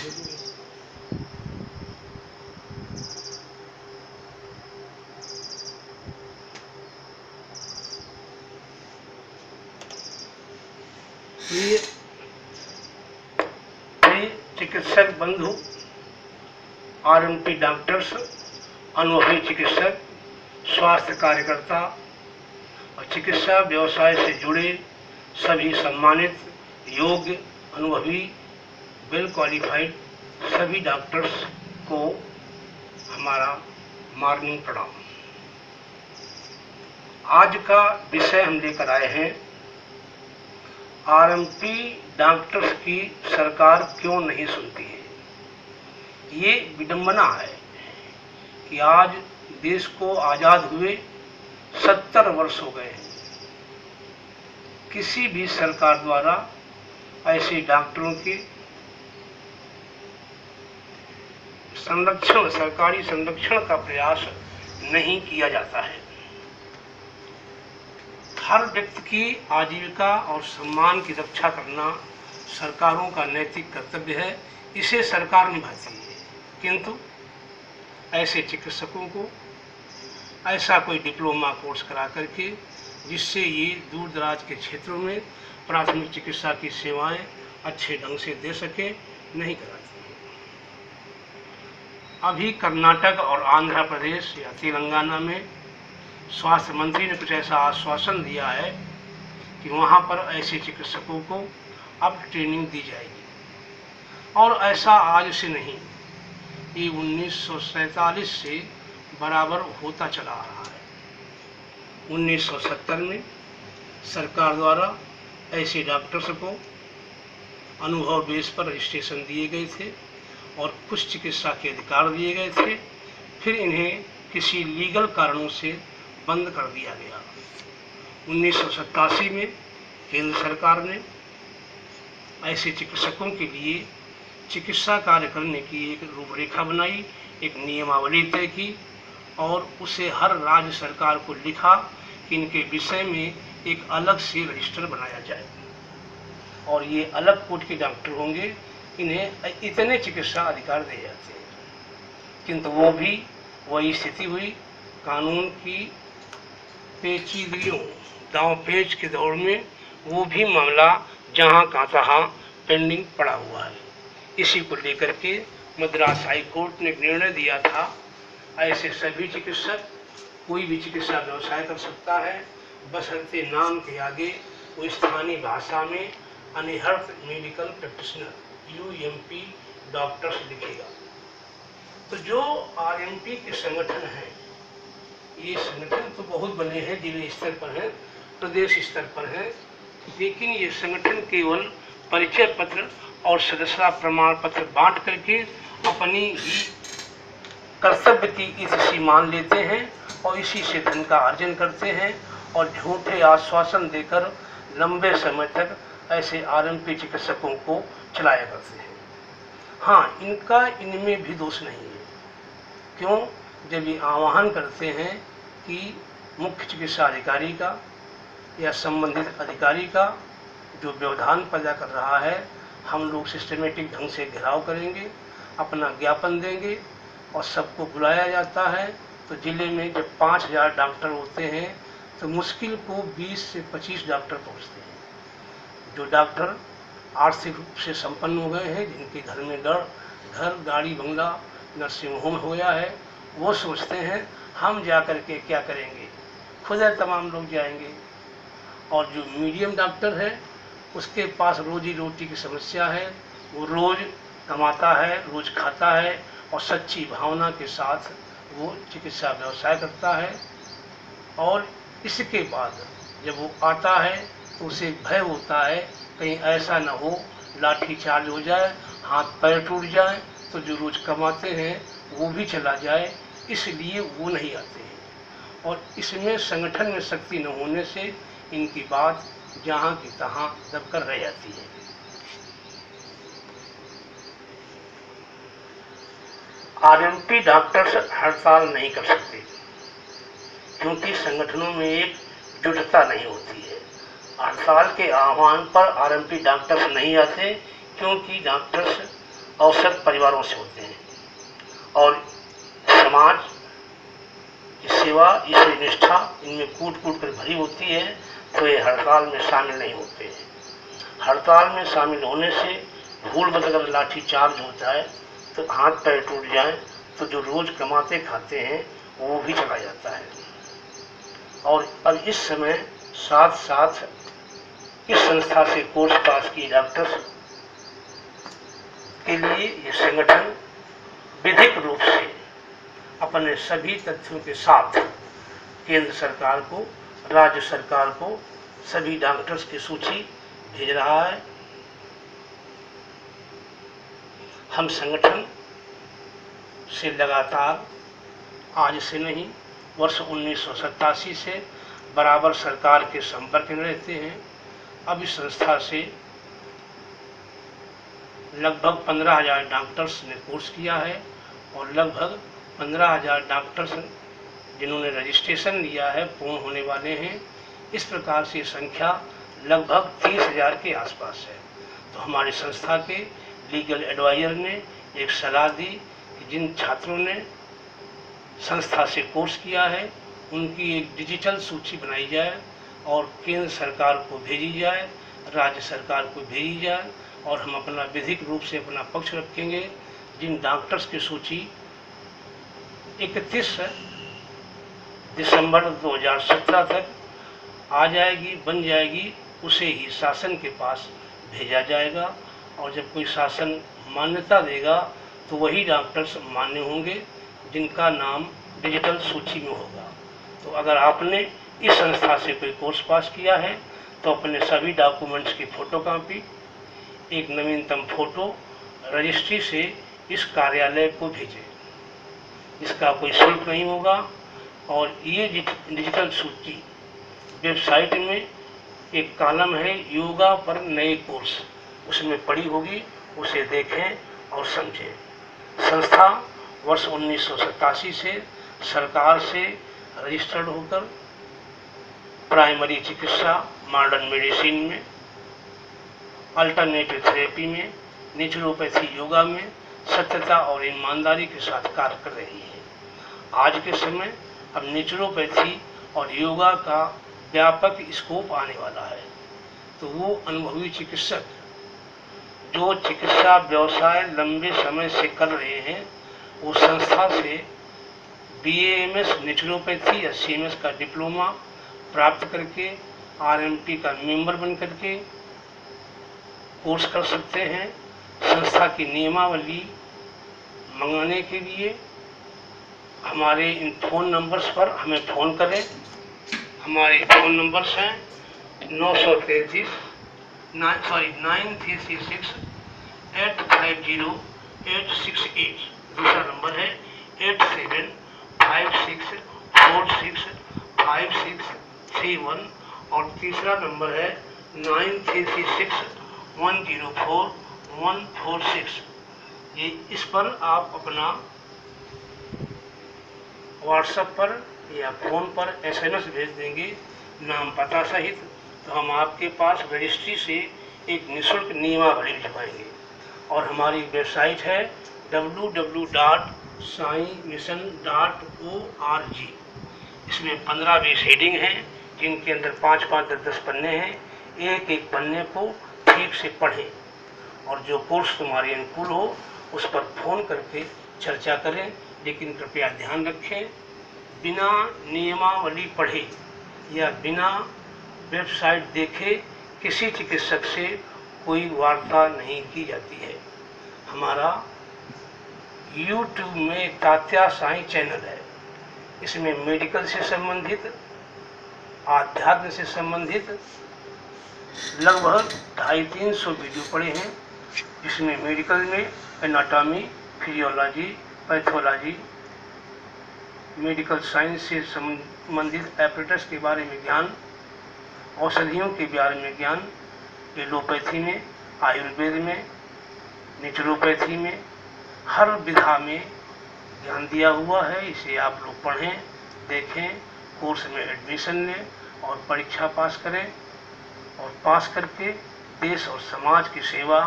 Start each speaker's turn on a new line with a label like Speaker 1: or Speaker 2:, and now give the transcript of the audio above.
Speaker 1: प्रिय चिकित्सक बंधु, आरएमपी डॉक्टर्स, अनुभवी चिकित्सक, स्वास्थ्य कार्यकर्ता और चिकित्सा व्यवसाय से जुड़े सभी सम्मानित, योग्य, अनुभवी, वेल क्वालिफाइड सभी डॉक्टर्स को हमारा मॉर्निंग प्रणाम। आज का विषय हम लेकर आए हैं, आरएमपी डॉक्टर्स की सरकार क्यों नहीं सुनती है। ये विडंबना है कि आज देश को आज़ाद हुए 70 वर्ष हो गए हैं, किसी भी सरकार द्वारा ऐसे डॉक्टरों के संरक्षण, सरकारी संरक्षण का प्रयास नहीं किया जाता है। हर व्यक्ति की आजीविका और सम्मान की रक्षा करना सरकारों का नैतिक कर्तव्य है, इसे सरकार निभाती है। किंतु ऐसे चिकित्सकों को ऐसा कोई डिप्लोमा कोर्स करा करके जिससे ये दूर दराज के क्षेत्रों में प्राथमिक चिकित्सा की सेवाएं अच्छे ढंग से दे सके, नहीं कराती है। अभी कर्नाटक और आंध्र प्रदेश या तेलंगाना में स्वास्थ्य मंत्री ने कुछ ऐसा आश्वासन दिया है कि वहाँ पर ऐसे चिकित्सकों को अब ट्रेनिंग दी जाएगी, और ऐसा आज से नहीं, ये 1947 से बराबर होता चला आ रहा है। 1970 में सरकार द्वारा ऐसे डॉक्टर्स को अनुभव बेस पर रजिस्ट्रेशन दिए गए थे और कुछ चिकित्सा के अधिकार दिए गए थे, फिर इन्हें किसी लीगल कारणों से बंद कर दिया गया। 1987 में केंद्र सरकार ने ऐसे चिकित्सकों के लिए चिकित्सा कार्य करने की एक रूपरेखा बनाई, एक नियमावली तय की और उसे हर राज्य सरकार को लिखा कि इनके विषय में एक अलग से रजिस्टर बनाया जाए और ये अलग कोट के डॉक्टर होंगे, इन्हें इतने चिकित्सा अधिकार दिए जाते हैं। किंतु वो भी वही स्थिति हुई, कानून की पेचीदगियों, दांव पेच के दौर में वो भी मामला जहां का तहां पेंडिंग पड़ा हुआ है। इसी को लेकर के मद्रास हाई कोर्ट ने निर्णय दिया था, ऐसे सभी चिकित्सक कोई भी चिकित्सा व्यवसाय कर सकता है, बशर्ते नाम के आगे वो स्थानीय भाषा में unhurt medical practitioner UMP doctors लिखेगा। तो जो आरएमपी के संगठन हैं, ये संगठन तो बहुत बने हैं, जिले स्तर पर हैं, प्रदेश स्तर पर हैं, लेकिन ये संगठन केवल परिचय पत्र और सदस्यता प्रमाण पत्र बांट करके अपनी ही कर्तव्य की स्थिति मान लेते हैं और इसी से धन का अर्जन करते हैं और झूठे आश्वासन देकर लंबे समय तक ऐसे आरएमपी चिकित्सकों को चलाया करते हैं। हाँ, इनमें भी दोष नहीं है। क्यों? जब ये आह्वान करते हैं कि मुख्य चिकित्सा अधिकारी का या संबंधित अधिकारी का जो व्यवधान पैदा कर रहा है, हम लोग सिस्टमेटिक ढंग से घेराव करेंगे, अपना ज्ञापन देंगे और सबको बुलाया जाता है। तो जिले में जब 5000 डॉक्टर होते हैं तो मुश्किल को 20 से 25 डॉक्टर पहुँचते हैं। जो डॉक्टर आर्थिक रूप से संपन्न हो गए हैं, जिनके घर में घर गाड़ी बंगला नर्सिंग होम हो गया है, वो सोचते हैं हम जा कर के क्या करेंगे, खुद तमाम लोग जाएंगे। और जो मीडियम डॉक्टर है उसके पास रोजी रोटी की समस्या है, वो रोज़ कमाता है, रोज़ खाता है और सच्ची भावना के साथ वो चिकित्सा व्यवसाय करता है। और इसके बाद जब वो आता है तो उसे भय होता है कहीं ऐसा ना हो लाठी चार्ज हो जाए, हाथ पैर टूट जाए, तो जो रोज़ कमाते हैं वो भी चला जाए, इसलिए वो नहीं आते हैं। और इसमें संगठन में शक्ति न होने से इनकी बात जहाँ की तहाँ दबकर रह जाती है। आरएमपी डॉक्टर्स हड़ताल नहीं कर सकते क्योंकि संगठनों में एक जुटता नहीं होती है। हड़ताल के आह्वान पर आरएमपी डॉक्टर्स नहीं आते क्योंकि डॉक्टर्स अवसर परिवारों से होते हैं और समाज की सेवा, ईश्वरी निष्ठा इनमें कूट कूट कर भरी होती है, तो ये हड़ताल में शामिल नहीं होते हैं। हड़ताल में शामिल होने से भूल बदल अगर लाठी चार्ज होता है तो हाथ पैर टूट जाए तो जो रोज कमाते खाते हैं वो भी चला जाता है। और अब इस समय साथ साथ इस संस्था से कोर्स पास किए डॉक्टर्स के लिए ये संगठन विधिक रूप से अपने सभी तथ्यों के साथ केंद्र सरकार को, राज्य सरकार को सभी डॉक्टर्स की सूची भेज रहा है। हम संगठन से लगातार आज से नहीं, वर्ष 1987 से बराबर सरकार के संपर्क में रहते हैं। अब इस संस्था से लगभग 15,000 डॉक्टर्स ने कोर्स किया है और लगभग 15,000 डॉक्टर्स जिन्होंने रजिस्ट्रेशन लिया है पूर्ण होने वाले हैं। इस प्रकार से संख्या लगभग 30,000 के आसपास है। तो हमारी संस्था के लीगल एडवाइजर ने एक सलाह दी कि जिन छात्रों ने संस्था से कोर्स किया है उनकी एक डिजिटल सूची बनाई जाए और केंद्र सरकार को भेजी जाए, राज्य सरकार को भेजी जाए और हम अपना विधिक रूप से अपना पक्ष रखेंगे। जिन डॉक्टर्स की सूची 31 दिसंबर 2017 तक आ जाएगी, बन जाएगी, उसे ही शासन के पास भेजा जाएगा और जब कोई शासन मान्यता देगा तो वही डॉक्टर्स मान्य होंगे जिनका नाम डिजिटल सूची में होगा। तो अगर आपने इस संस्था से कोई कोर्स पास किया है तो अपने सभी डॉक्यूमेंट्स की फोटोकॉपी, एक नवीनतम फोटो रजिस्ट्री से इस कार्यालय को भेजें। इसका कोई शुल्क नहीं होगा और ये डिजिटल सूची वेबसाइट में एक कॉलम है योगा पर नए कोर्स, उसमें पड़ी होगी, उसे देखें और समझें। संस्था वर्ष 1987 से सरकार से रजिस्टर्ड होकर प्राइमरी चिकित्सा, मॉडर्न मेडिसिन में, अल्टरनेटिव थेरेपी में, नेचुरोपैथी योगा में सत्यता और ईमानदारी के साथ कार्य कर रही है। आज के समय अब नेचुरोपैथी और योगा का व्यापक स्कोप आने वाला है। तो वो अनुभवी चिकित्सक जो चिकित्सा व्यवसाय लंबे समय से कर रहे हैं वो संस्था से BAMS नेचुरोपैथी या CMS का डिप्लोमा प्राप्त करके RMT का मेंबर बन करके कोर्स कर सकते हैं। संस्था की नियमावली मंगाने के लिए हमारे इन फ़ोन नंबर्स पर हमें फ़ोन करें। हमारे फ़ोन नंबर्स हैं 9336 850 868। दूसरा नंबर है 8756465631 और तीसरा नंबर है 9336104146। ये इस पर आप अपना व्हाट्सएप पर या फ़ोन पर SMS भेज देंगे नाम पता सहित, तो हम आपके पास रजिस्ट्री से एक निःशुल्क नियमावली भिजवाएंगे। और हमारी वेबसाइट है www.saimission.org। इसमें 15-20 हेडिंग हैं जिनके अंदर 5-5, 10-10 पन्ने हैं। एक एक पन्ने को ठीक से पढ़ें और जो कोर्स तुम्हारे अनुकूल हो उस पर फ़ोन करके चर्चा करें। लेकिन कृपया ध्यान रखें, बिना नियमावली पढ़े या बिना वेबसाइट देखे किसी चिकित्सक से कोई वार्ता नहीं की जाती है। हमारा YouTube में एक तात्या साईं चैनल है। इसमें मेडिकल से संबंधित, आध्यात्म से संबंधित लगभग 250-300 वीडियो पड़े हैं। इसमें मेडिकल में anatomy, physiology, pathology, medical science से संबंधित एपरेटस के बारे में ज्ञान, औषधियों के बारे में ज्ञान, एलोपैथी में, आयुर्वेद में, नेचुरोपैथी में, हर विधा में ज्ञान दिया हुआ है। इसे आप लोग पढ़ें, देखें, कोर्स में एडमिशन लें और परीक्षा पास करें और पास करके देश और समाज की सेवा